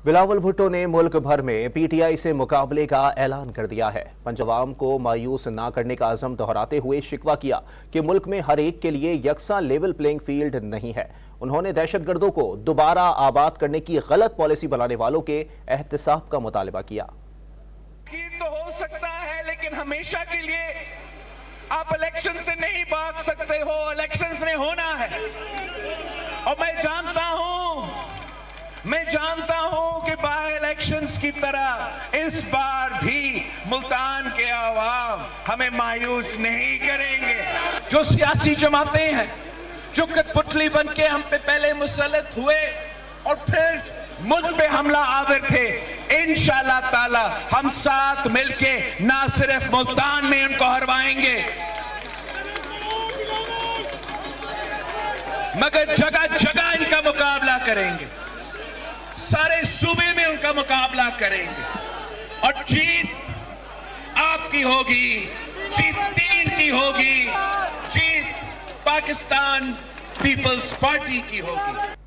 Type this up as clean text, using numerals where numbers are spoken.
بلاول بھٹو نے ملک بھر میں پی ٹی آئی سے مقابلے کا اعلان کر دیا ہے۔ پنج عوام کو مایوس نہ کرنے کا عزم دہراتے ہوئے شکوہ کیا کہ ملک میں ہر ایک کے لیے یکساں لیول پلینگ فیلڈ نہیں ہے۔ انہوں نے دہشت گردوں کو دوبارہ آباد کرنے کی غلط پالیسی بنانے والوں کے احتساب کا مطالبہ کیا۔ تو ہو سکتا ہے لیکن ہمیشہ کے لیے آپ الیکشن سے نہیں بھاگ سکتے ہو، الیکشن نے ہونا ہے۔ اور میں جانتا ہوں کہ بائی الیکشنز کی طرح اس بار بھی ملتان کے عوام ہمیں مایوس نہیں کریں گے۔ جو سیاسی جماعتیں ہیں جو کٹ پتلی بن کے ہم پہ پہلے مسلط ہوئے اور پھر ملک پہ حملہ آور تھے، انشاءاللہ تعالی ہم ساتھ مل کے نہ صرف ملتان میں ان کو ہروائیں گے مگر جگہ جگہ ان کا مقابلہ کریں گے، سارے صوبے میں ان کا مقابلہ کریں گے اور جیت آپ کی ہوگی، جیت دین کی ہوگی، جیت پاکستان پیپلز پارٹی کی ہوگی۔